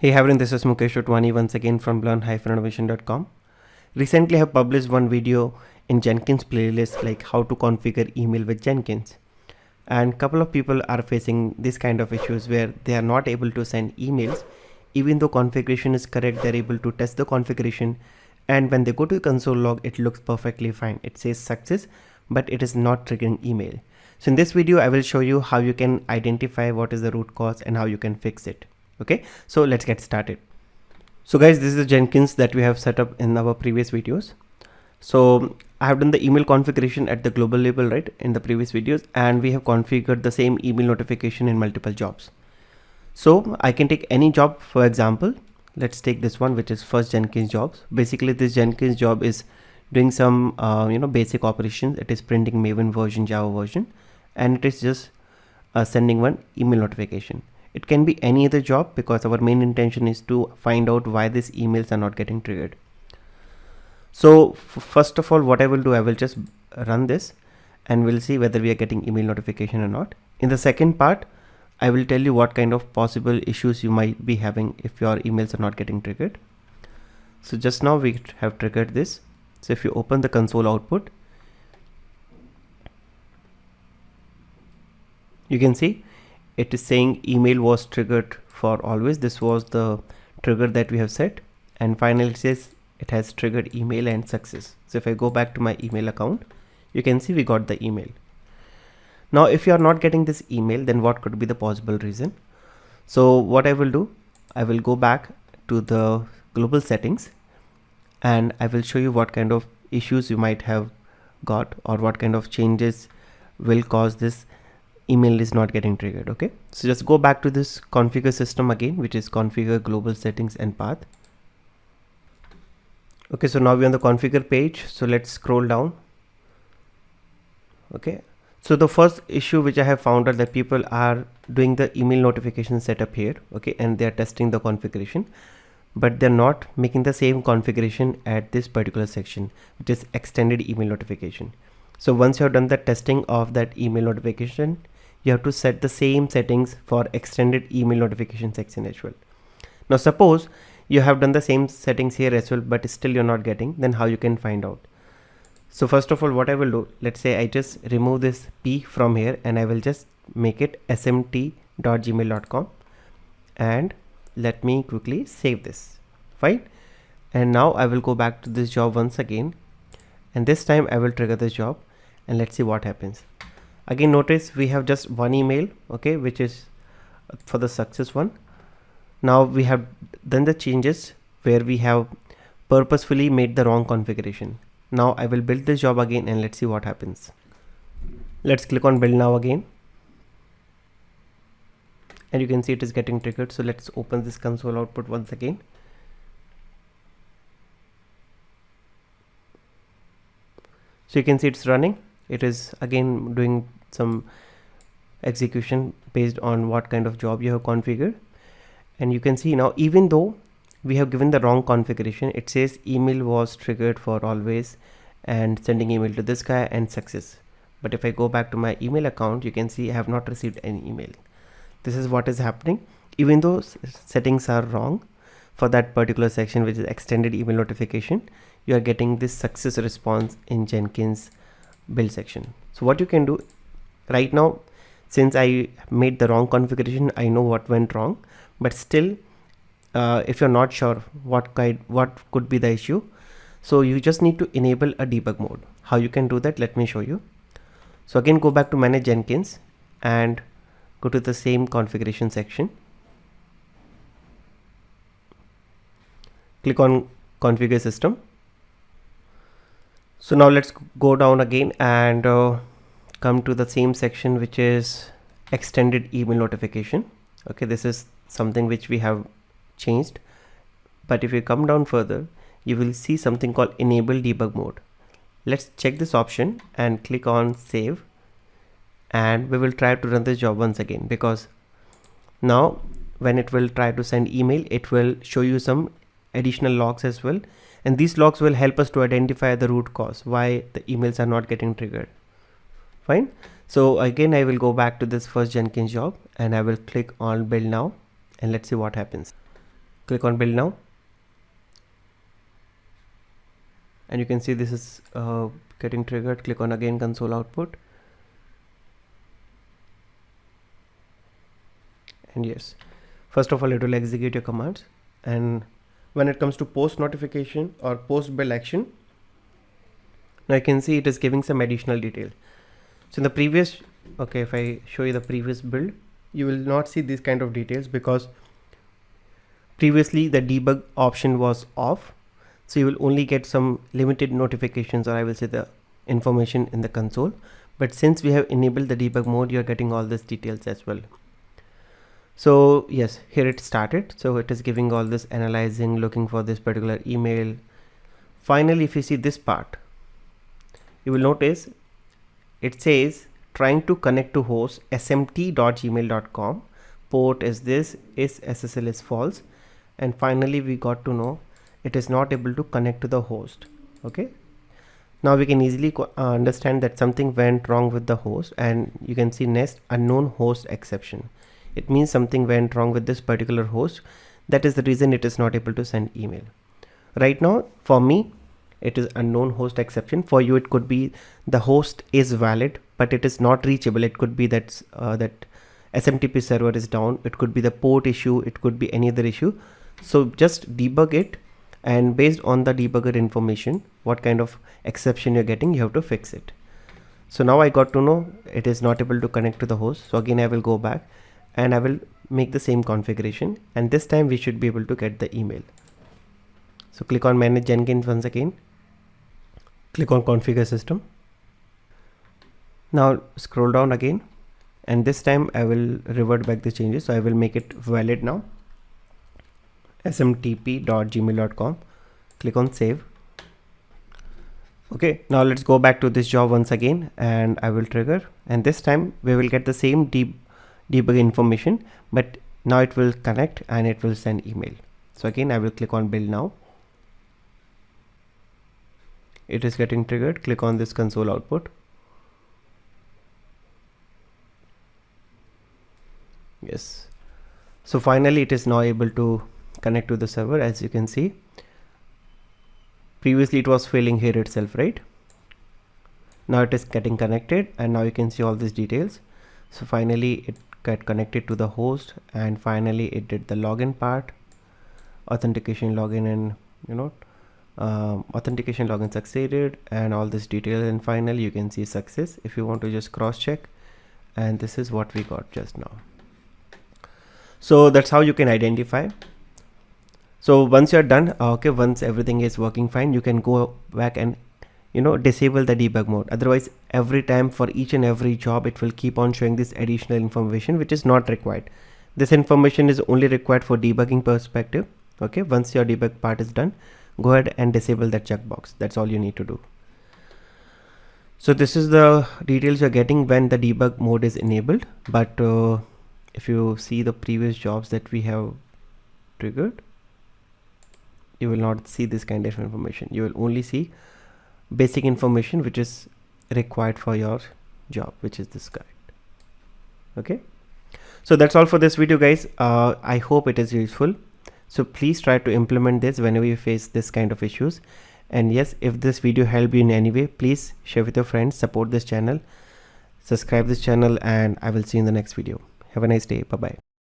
Hey everyone, this is Mukesh Otwani once again from learn-innovation.com. Recently I have published one video in Jenkins playlist like how to configure email with Jenkins. And couple of people are facing this kind of issues where they are not able to send emails. Even though configuration is correct, they're able to test the configuration. And when they go to the console log, it looks perfectly fine. It says success, but it is not triggering email. So in this video, I will show you how you can identify what is the root cause and how you can fix it. Okay, so let's get started. So guys, this is the Jenkins that we have set up in our previous videos. So I have done the email configuration at the global label, right, in the previous videos, and we have configured the same email notification in multiple jobs. So I can take any job. For example, let's take this one, which is first Jenkins jobs. Basically this Jenkins job is doing some basic operations. It is printing Maven version, Java version, and it is just sending one email notification. It can be any other job because our main intention is to find out why these emails are not getting triggered. So first of all, what I will do, I will just run this and we'll see whether we are getting email notification or not. In the second part, I will tell you what kind of possible issues you might be having if your emails are not getting triggered. So just now we have triggered this. So if you open the console output, you can see it is saying email was triggered for always. This was the trigger that we have set, and finally it says it has triggered email and success. So if I go back to my email account, you can see we got the email. Now if you are not getting this email, then what could be the possible reason? So what I will do, I will go back to the global settings and I will show you what kind of issues you might have got or what kind of changes will cause this email is not getting triggered. Okay, so just go back to this configure system again, which is configure global settings and path. Okay, so now we're on the configure page, so let's scroll down. Okay, so the first issue which I have found are that people are doing the email notification setup here. Okay, and they are testing the configuration, but they're not making the same configuration at this particular section, which is extended email notification. So once you have done the testing of that email notification, you have to set the same settings for extended email notification section as well. Now suppose you have done the same settings here as well, but still you're not getting, then how you can find out? So first of all, what I will do, let's say I just remove this P from here and I will just make it smt.gmail.com and let me quickly save this. Fine. And now I will go back to this job once again, and this time I will trigger this job and let's see what happens. Again, notice we have just one email, okay, which is for the success one. Now we have done the changes where we have purposefully made the wrong configuration. Now I will build this job again and let's see what happens. Let's click on build now again. And you can see it is getting triggered. So let's open this console output once again. So you can see it's running. It is again doing some execution based on what kind of job you have configured. And you can see now, even though we have given the wrong configuration, it says email was triggered for always and sending email to this guy and success. But if I go back to my email account, you can see I have not received any email. This is what is happening. Even though settings are wrong for that particular section, which is extended email notification, you are getting this success response in Jenkins build section. So what you can do right now, since I made the wrong configuration, I know what went wrong, but still if you're not sure what could be the issue, so you just need to enable a debug mode. How you can do that, let me show you. So again, go back to manage Jenkins and go to the same configuration section. Click on configure system. So now let's go down again and come to the same section, which is extended email notification. Okay, this is something which we have changed, but if you come down further, you will see something called enable debug mode. Let's check this option and click on save, and we will try to run this job once again, because now when it will try to send email, it will show you some additional logs as well, and these logs will help us to identify the root cause why the emails are not getting triggered. Fine. So again, I will go back to this first Jenkins job and I will click on build now and let's see what happens. Click on build now, and you can see this is getting triggered. Click on again console output, and yes, first of all it will execute your commands, and when it comes to post notification or post build action, now you can see it is giving some additional detail. So in the previous, okay, if I show you the previous build, you will not see these kind of details because previously the debug option was off. So you will only get some limited notifications, or I will say the information in the console. But since we have enabled the debug mode, you're getting all these details as well. So yes, here it started. So it is giving all this analyzing, looking for this particular email. Finally, if you see this part, you will notice it says trying to connect to host smt.gmail.com. Port is this, is SSL is false. And finally, we got to know it is not able to connect to the host. Okay. Now we can easily understand that something went wrong with the host, and you can see next unknown host exception. It means something went wrong with this particular host. That is the reason it is not able to send email. Right now, for me, it is unknown host exception. For you, it could be the host is valid, but it is not reachable. It could be that that SMTP server is down. It could be the port issue. It could be any other issue. So just debug it, and based on the debugger information, what kind of exception you're getting, you have to fix it. So now I got to know it is not able to connect to the host. So again, I will go back and I will make the same configuration, and this time we should be able to get the email. So click on manage Jenkins once again, click on configure system. Now scroll down again, and this time I will revert back the changes. So I will make it valid now, smtp.gmail.com. click on save. Okay, now let's go back to this job once again, and I will trigger, and this time we will get the same debug information, but now it will connect and it will send email. So again, I will click on build now. It is getting triggered. Click on this console output. Yes. So finally it is now able to connect to the server. As you can see, previously it was failing here itself, right? Now it is getting connected, and now you can see all these details. So finally it got connected to the host, and finally it did the login part, authentication login, and authentication login succeeded, and all this detail, and finally you can see success. If you want to just cross check, and this is what we got just now. So that's how you can identify. So once you're done, okay, once everything is working fine, you can go back and disable the debug mode. Otherwise, every time for each and every job, it will keep on showing this additional information which is not required. This information is only required for debugging perspective. Okay, once your debug part is done, go ahead and disable that checkbox. That's all you need to do. So this is the details you're getting when the debug mode is enabled. But if you see the previous jobs that we have triggered, you will not see this kind of information. You will only see basic information which is required for your job, which is this guide. Okay, so that's all for this video, guys. I hope it is useful. So please try to implement this whenever you face this kind of issues. And yes, if this video helped you in any way, please share with your friends, support this channel, subscribe this channel, and I will see you in the next video. Have a nice day. Bye bye.